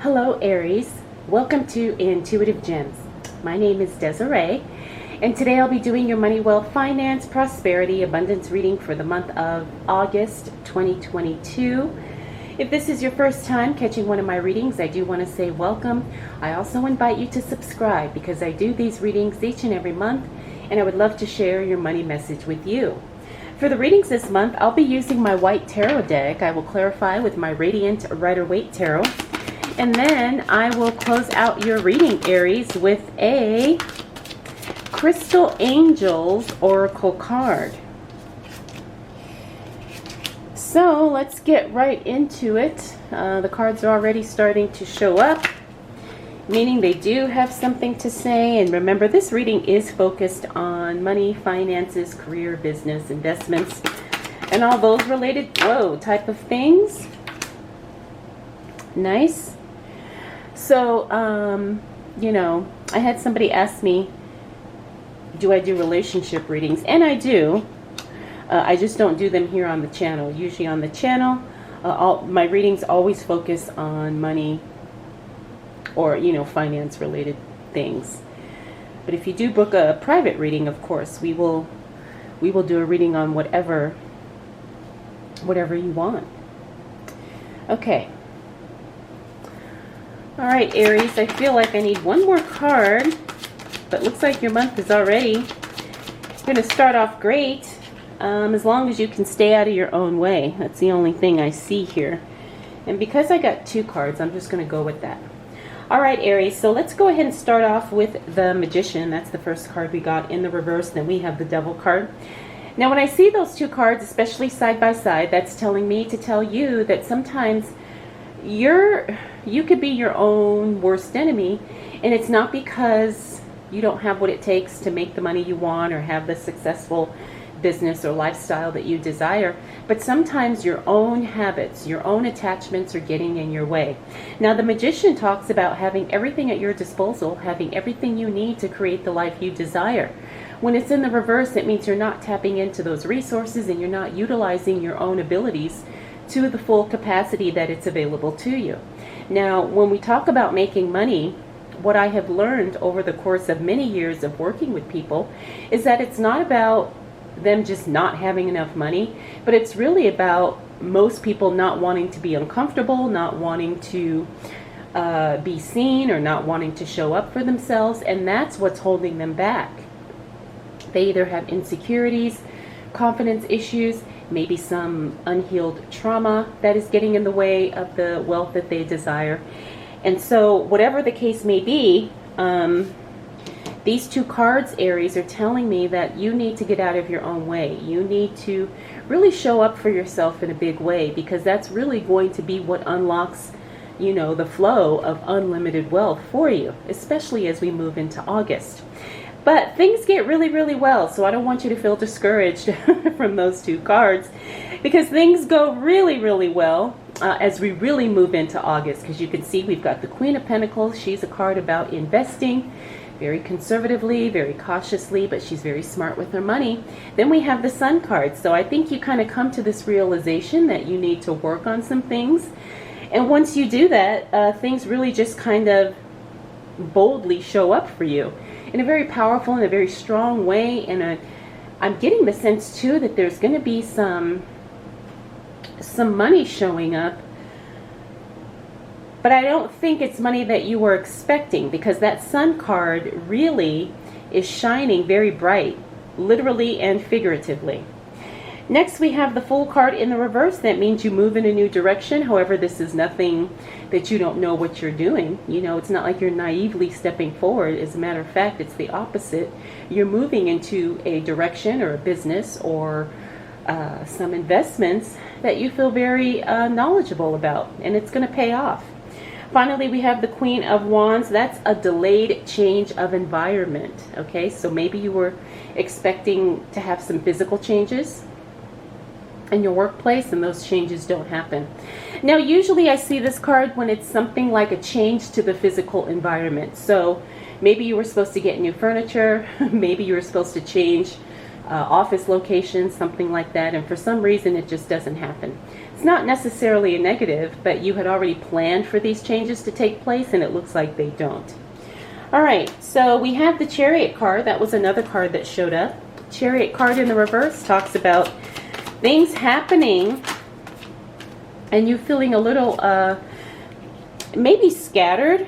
Hello Aries, welcome to Intuitive Gems. My name is Desiree, and today I'll be doing your money, wealth, finance, prosperity, abundance reading for the month of August 2022. If this is your first time catching one of my readings, I do want to say welcome. I also invite you to subscribe because I do these readings each and every month, and I would love to share your money message with you. For the readings this month, I'll be using my white tarot deck. I will clarify with my Radiant Rider-Waite Tarot. And then I will close out your reading, Aries, with a Crystal Angels Oracle card. So let's get right into it. The cards are already starting to show up, meaning they do have something to say. And remember, this reading is focused on money, finances, career, business, investments, and all those related type of things. Nice. So, I had somebody ask me, do I do relationship readings? And I do. I just don't do them here on the channel. Usually on the channel, my readings always focus on money or, finance related things. But if you do book a private reading, of course, we will do a reading on whatever you want. Okay. All right, Aries, I feel like I need one more card, but looks like your month is already going to start off great, as long as you can stay out of your own way. That's the only thing I see here. And because I got two cards, I'm just going to go with that. All right, Aries, so let's go ahead and start off with the Magician. That's the first card we got in the reverse. Then we have the Devil card. Now, when I see those two cards, especially side by side, that's telling me to tell you that sometimes you could be your own worst enemy, and it's not because you don't have what it takes to make the money you want or have the successful business or lifestyle that you desire, but sometimes your own habits, your own attachments are getting in your way. Now, the Magician talks about having everything at your disposal, having everything you need to create the life you desire. When it's in the reverse, it means you're not tapping into those resources and you're not utilizing your own abilities to the full capacity that it's available to you. Now, when we talk about making money, what I have learned over the course of many years of working with people is that it's not about them just not having enough money, but it's really about most people not wanting to be uncomfortable, not wanting to be seen, or not wanting to show up for themselves, and that's what's holding them back. They either have insecurities, confidence issues, maybe some unhealed trauma that is getting in the way of the wealth that they desire. And so whatever the case may be, these two cards, Aries, are telling me that you need to get out of your own way. You need to really show up for yourself in a big way, because that's really going to be what unlocks, the flow of unlimited wealth for you, especially as we move into August. But things get really, really well, so I don't want you to feel discouraged from those two cards, because things go really, really well as we really move into August. Because you can see we've got the Queen of Pentacles. She's a card about investing very conservatively, very cautiously, but she's very smart with her money. Then we have the Sun card. So I think you kind of come to this realization that you need to work on some things. And once you do that, things really just kind of boldly show up for you in a very powerful and a very strong way. And I'm getting the sense too that there's going to be some money showing up, but I don't think it's money that you were expecting, because that Sun card really is shining very bright, literally and figuratively. Next, we have the Fool card in the reverse. That means you move in a new direction. However, this is nothing that you don't know what you're doing. It's not like you're naively stepping forward. As a matter of fact, it's the opposite. You're moving into a direction or a business or some investments that you feel very knowledgeable about, and it's going to pay off. Finally, we have the Queen of Wands. That's a delayed change of environment. Okay, so maybe you were expecting to have some physical changes in your workplace, and those changes don't happen. Now, usually I see this card when it's something like a change to the physical environment. So maybe you were supposed to get new furniture, maybe you were supposed to change office locations, something like that, and for some reason it just doesn't happen. It's not necessarily a negative, but you had already planned for these changes to take place, and it looks like they don't. All right, so we have the Chariot card. That was another card that showed up. Chariot card in the reverse talks about things happening and you feeling a little maybe scattered,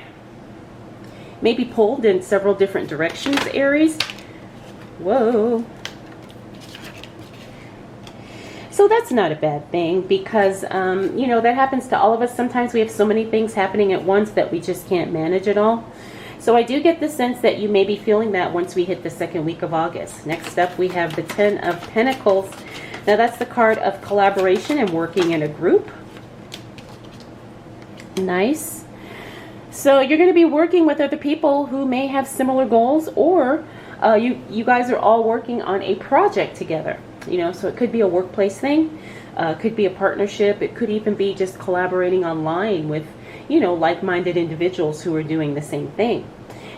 maybe pulled in several different directions, Aries. Whoa. So that's not a bad thing because, you know, that happens to all of us. Sometimes we have so many things happening at once that we just can't manage it all. So I do get the sense that you may be feeling that once we hit the second week of August. Next up, we have the 10 of Pentacles. Now that's the card of collaboration and working in a group. Nice. So you're going to be working with other people who may have similar goals, or you guys are all working on a project together. You know, so it could be a workplace thing, could be a partnership. It could even be just collaborating online with, you know, like-minded individuals who are doing the same thing.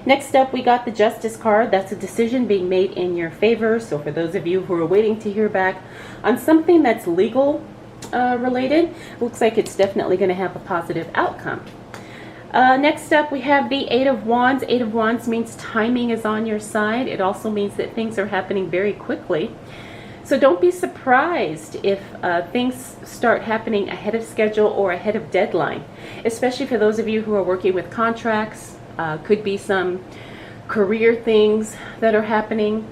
Next up, we got the Justice card. That's a decision being made in your favor. So for those of you who are waiting to hear back on something that's legal related, looks like it's definitely going to have a positive outcome. Next up, we have the 8 of Wands. 8 of Wands means timing is on your side. It also means that things are happening very quickly. So don't be surprised if things start happening ahead of schedule or ahead of deadline, especially for those of you who are working with contracts. Could be some career things that are happening.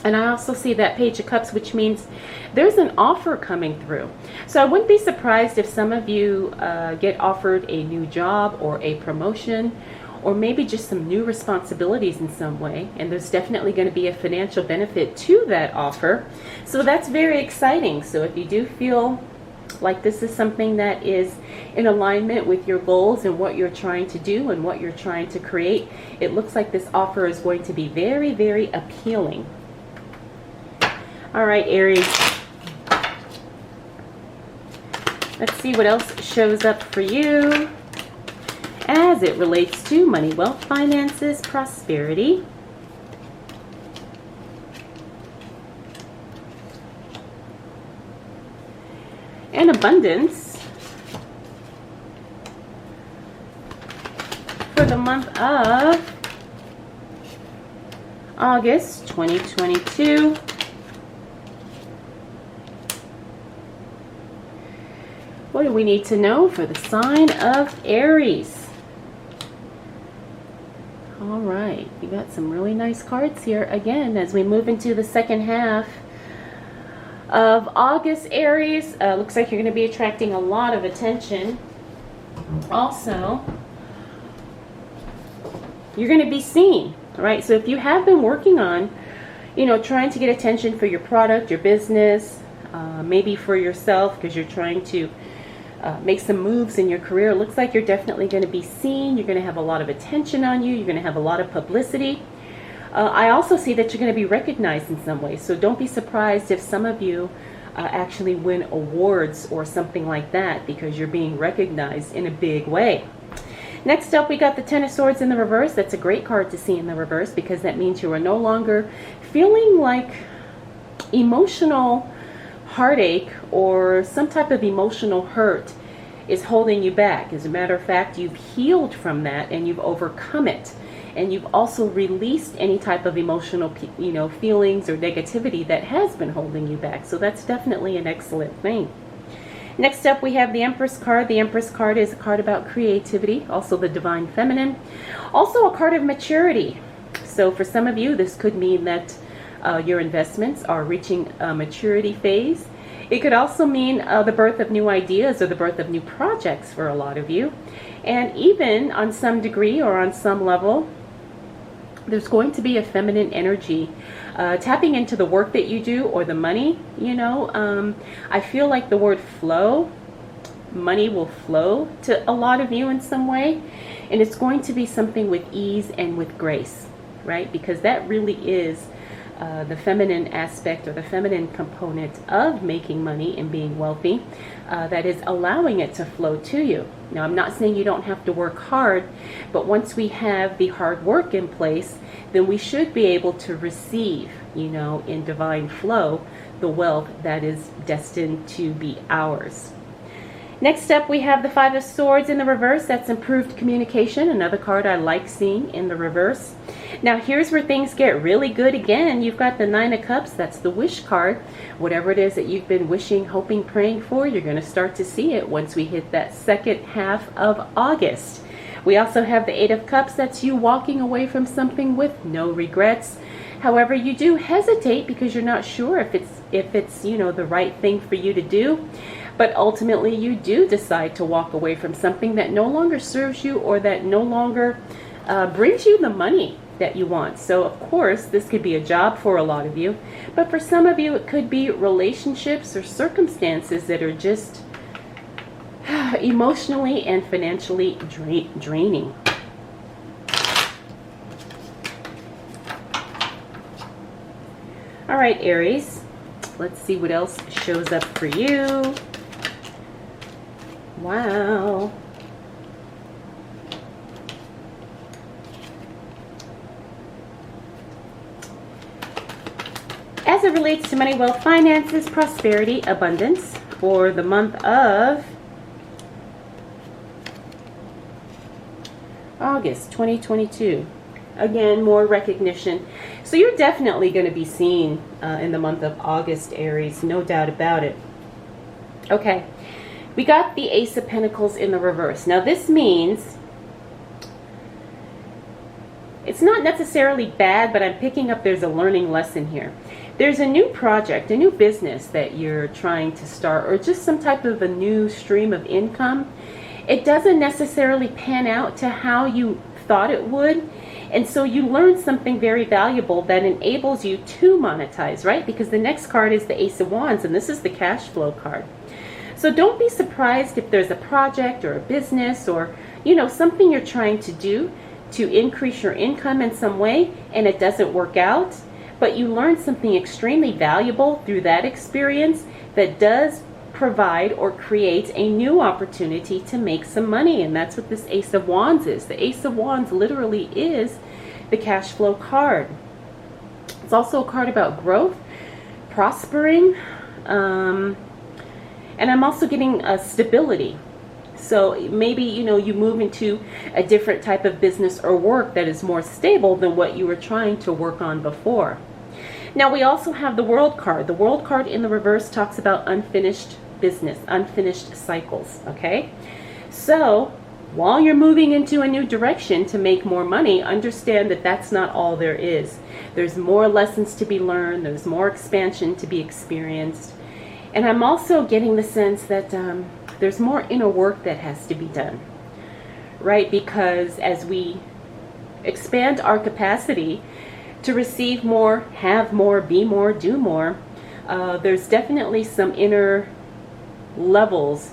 And I also see that Page of Cups, which means there's an offer coming through. So I wouldn't be surprised if some of you get offered a new job or a promotion, or maybe just some new responsibilities in some way, and there's definitely going to be a financial benefit to that offer. So that's very exciting. So if you do feel like this is something that is in alignment with your goals and what you're trying to do and what you're trying to create, it looks like this offer is going to be very, very appealing. All right, Aries. Let's see what else shows up for you as it relates to money, wealth, finances, prosperity. And abundance for the month of August 2022. What do we need to know for the sign of Aries? All right, we got some really nice cards here again as we move into the second half of August, Aries. Looks like you're going to be attracting a lot of attention. Also, you're going to be seen, right? So if you have been working on, you know, trying to get attention for your product, your business, maybe for yourself because you're trying to make some moves in your career, it looks like you're definitely going to be seen. You're going to have a lot of attention on you. You're going to have a lot of publicity. I also see that you're going to be recognized in some way. So don't be surprised if some of you actually win awards or something like that because you're being recognized in a big way. Next up, we got the Ten of Swords in the reverse. That's a great card to see in the reverse because that means you are no longer feeling like emotional heartache or some type of emotional hurt is holding you back. As a matter of fact, you've healed from that and you've overcome it. And you've also released any type of emotional, you know, feelings or negativity that has been holding you back. So that's definitely an excellent thing. Next up, we have the Empress card. The Empress card is a card about creativity, also the Divine Feminine, also a card of maturity. So for some of you, this could mean that your investments are reaching a maturity phase. It could also mean the birth of new ideas or the birth of new projects for a lot of you. And even on some degree or on some level, there's going to be a feminine energy tapping into the work that you do or the money, you know. I feel like the word flow, money will flow to a lot of you in some way. And it's going to be something with ease and with grace, right? Because that really is the feminine aspect or the feminine component of making money and being wealthy that is allowing it to flow to you. Now, I'm not saying you don't have to work hard, but once we have the hard work in place, then we should be able to receive, you know, in divine flow, the wealth that is destined to be ours. Next up, we have the Five of Swords in the reverse. That's improved communication, another card I like seeing in the reverse. Now, here's where things get really good again. You've got the Nine of Cups. That's the wish card. Whatever it is that you've been wishing, hoping, praying for, you're going to start to see it once we hit that second half of August. We also have the Eight of Cups. That's you walking away from something with no regrets. However, you do hesitate because you're not sure if it's the right thing for you to do. But ultimately, you do decide to walk away from something that no longer serves you or that no longer brings you the money that you want. So, of course, this could be a job for a lot of you. But for some of you, it could be relationships or circumstances that are just emotionally and financially draining. All right, Aries. Let's see what else shows up for you. Wow. As it relates to money, wealth, finances, prosperity, abundance for the month of August 2022. Again, more recognition. So you're definitely going to be seen in the month of August, Aries, no doubt about it. Okay. We got the Ace of Pentacles in the reverse. Now this means it's not necessarily bad, but I'm picking up there's a learning lesson here. There's a new project, a new business that you're trying to start, or just some type of a new stream of income. It doesn't necessarily pan out to how you thought it would. And so you learn something very valuable that enables you to monetize, right? Because the next card is the Ace of Wands, and this is the cash flow card. So don't be surprised if there's a project or a business or, something you're trying to do to increase your income in some way and it doesn't work out, but you learn something extremely valuable through that experience that does provide or create a new opportunity to make some money. And that's what this Ace of Wands is. The Ace of Wands literally is the cash flow card. It's also a card about growth, prospering, and I'm also getting stability. So maybe, you move into a different type of business or work that is more stable than what you were trying to work on before. Now we also have the World card. The World card in the reverse talks about unfinished business, unfinished cycles, okay? So while you're moving into a new direction to make more money, understand that that's not all there is. There's more lessons to be learned. There's more expansion to be experienced. And I'm also getting the sense that there's more inner work that has to be done, right? Because as we expand our capacity to receive more, have more, be more, do more, there's definitely some inner levels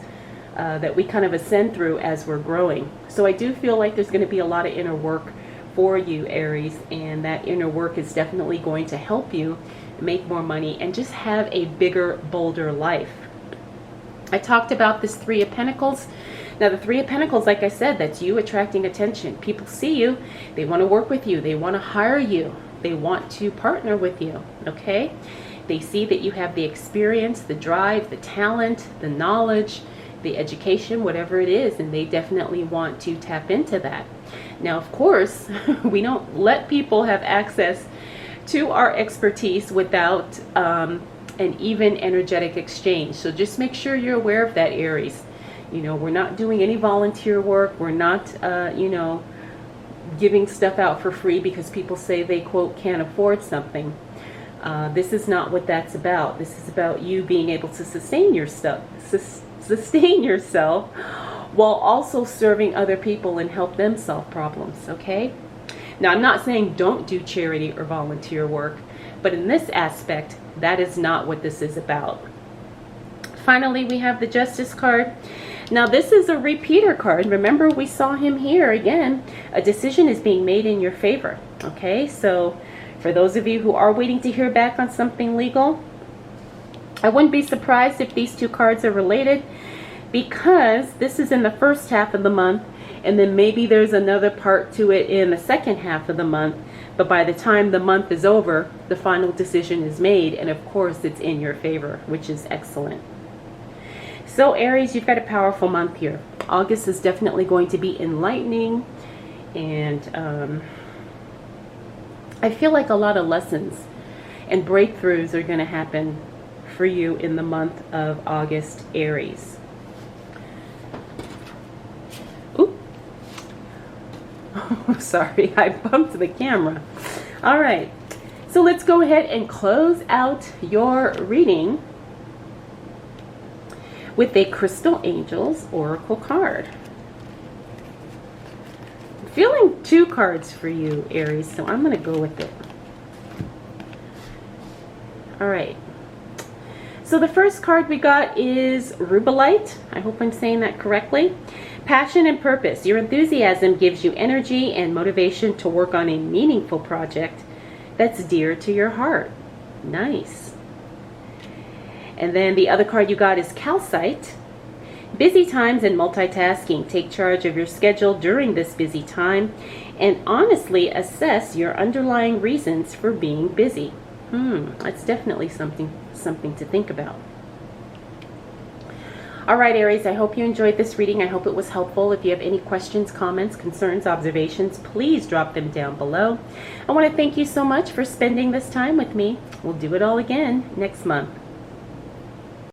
that we kind of ascend through as we're growing. So I do feel like there's going to be a lot of inner work for you, Aries, and that inner work is definitely going to help you make more money and just have a bigger, bolder life. I talked about this Three of Pentacles. Now the Three of Pentacles, like I said, that's you attracting attention. People see you, they want to work with you, they want to hire you, they want to partner with you, okay? They see that you have the experience, the drive, the talent, the knowledge, the education, whatever it is, and they definitely want to tap into that. Now, of course, we don't let people have access to our expertise without an even energetic exchange. So just make sure you're aware of that, Aries. We're not doing any volunteer work. We're not, giving stuff out for free because people say they, quote, can't afford something. This is not what that's about. This is about you being able to sustain yourself while also serving other people and help them solve problems, okay? Now, I'm not saying don't do charity or volunteer work, but in this aspect, that is not what this is about. Finally, we have the Justice card. Now, this is a repeater card. Remember, we saw him here again. A decision is being made in your favor, okay? So, for those of you who are waiting to hear back on something legal, I wouldn't be surprised if these two cards are related, because this is in the first half of the month, and then maybe there's another part to it in the second half of the month. But by the time the month is over, the final decision is made, and of course it's in your favor, which is excellent. So Aries, you've got a powerful month here. August is definitely going to be enlightening, and I feel like a lot of lessons and breakthroughs are going to happen for you in the month of August, Aries. Ooh. Oh, sorry, I bumped the camera. All right, so let's go ahead and close out your reading with a Crystal Angels Oracle card. I'm feeling 2 cards for you, Aries, so I'm going to go with it. All right. So the first card we got is Rubelite. I hope I'm saying that correctly. Passion and purpose. Your enthusiasm gives you energy and motivation to work on a meaningful project that's dear to your heart. Nice. And then the other card you got is Calcite. Busy times and multitasking. Take charge of your schedule during this busy time and honestly assess your underlying reasons for being busy. That's definitely something to think about. All right, Aries, I hope you enjoyed this reading. I hope it was helpful. If you have any questions, comments, concerns, observations, please drop them down below. I want to thank you so much for spending this time with me. We'll do it all again next month.